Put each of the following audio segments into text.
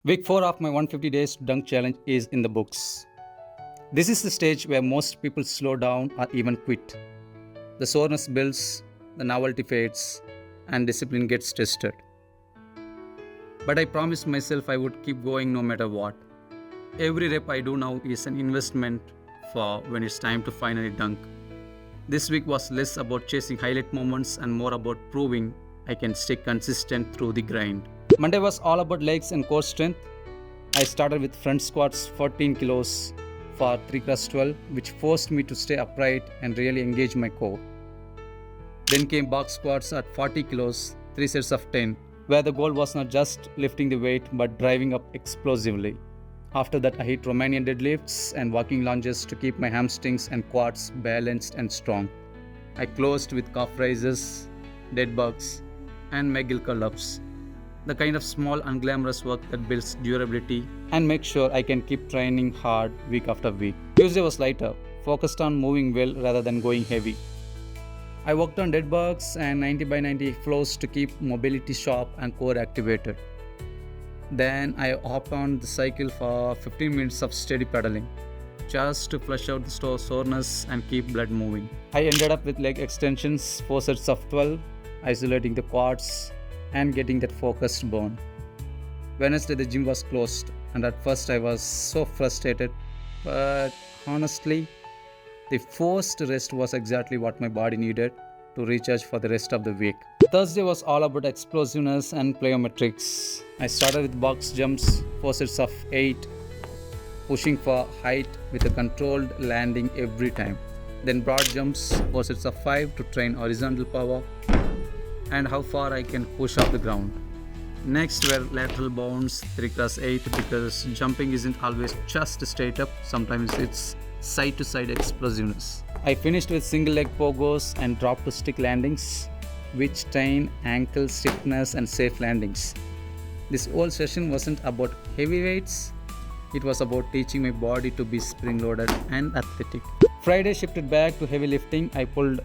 Week 4 of my 150 days dunk challenge is in the books. This is the stage where most people slow down or even quit. The soreness builds, the novelty fades, and discipline gets tested. But I promised myself I would keep going no matter what. Every rep I do now is an investment for when it's time to finally dunk. This week was less about chasing highlight moments and more about proving I can stay consistent through the grind. Monday was all about legs and core strength. I started with front squats 14 kilos for 3x12, which forced me to stay upright and really engage my core. Then came box squats at 40 kilos, 3 sets of 10, where the goal was not just lifting the weight but driving up explosively. After that, I hit Romanian deadlifts and walking lunges to keep my hamstrings and quads balanced and strong. I closed with calf raises, dead bugs, and McGill curl-ups. The kind of small unglamorous work that builds durability and makes sure I can keep training hard week after week. Tuesday was lighter, focused on moving well rather than going heavy. I worked on dead bugs and 90 by 90 flows to keep mobility sharp and core activated. Then I hopped on the cycle for 15 minutes of steady pedaling, just to flush out the soreness and keep blood moving. I ended up with leg extensions, 4 sets of 12, isolating the quads and getting that focused burn. Wednesday the gym was closed, and at first I was so frustrated, but honestly, the forced rest was exactly what my body needed to recharge for the rest of the week. Thursday was all about explosiveness and plyometrics. I started with box jumps, 4 sets of 8, pushing for height with a controlled landing every time. Then broad jumps, 4 sets of 5 to train horizontal power and how far I can push off the ground. Next were lateral bounds, 3x8, because jumping isn't always just straight up, sometimes it's side to side explosiveness. I finished with single leg pogos and drop to stick landings, which train ankle stiffness and safe landings. This whole session wasn't about heavy weights, it was about teaching my body to be spring loaded and athletic. Friday shifted back to heavy lifting. I pulled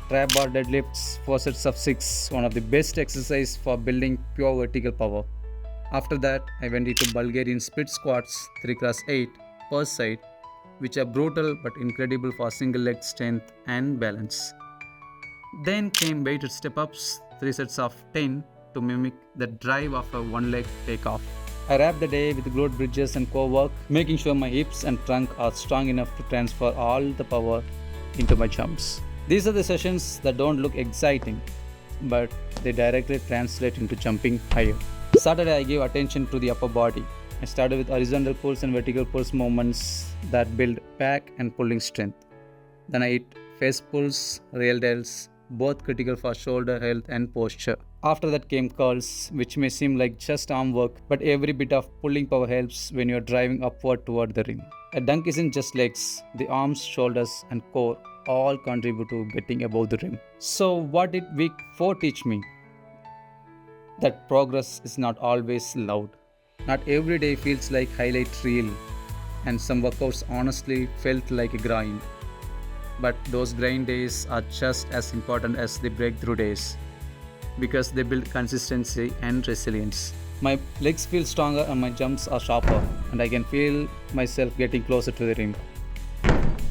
trap bar deadlifts, 4 sets of 6, one of the best exercise for building pure vertical power. After that, I went into Bulgarian split squats, 3x8 per side, which are brutal but incredible for single leg strength and balance. Then came weighted step-ups, 3 sets of 10 to mimic the drive of a one-leg takeoff. I wrapped the day with glute bridges and core work, making sure my hips and trunk are strong enough to transfer all the power into my jumps. These are the sessions that don't look exciting, but they directly translate into jumping higher. Saturday I gave attention to the upper body. I started with horizontal pulls and vertical pulls movements that build back and pulling strength. Then I hit face pulls, RDLs, both critical for shoulder health and posture. After that came curls, which may seem like just arm work, but every bit of pulling power helps when you are driving upward toward the rim. A dunk isn't just legs, the arms, shoulders, and core all contribute to getting above the rim. So what did week 4 teach me? That progress is not always loud. Not every day feels like highlight reel, and some workouts honestly felt like a grind. But those grind days are just as important as the breakthrough days, because they build consistency and resilience. My legs feel stronger and my jumps are sharper, and I can feel myself getting closer to the rim.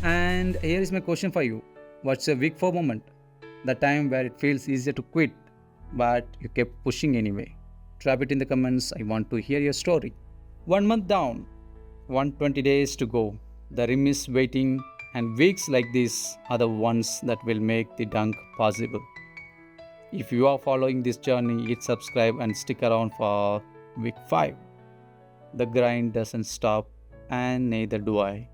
And here is my question for you. What's your week 4 moment? The time where it feels easier to quit, but you kept pushing anyway. Drop it in the comments. I want to hear your story. 1 month down, 120 days to go. The rim is waiting, and weeks like this are the ones that will make the dunk possible. If you are following this journey, hit subscribe and stick around for week 5. The grind doesn't stop, and neither do I.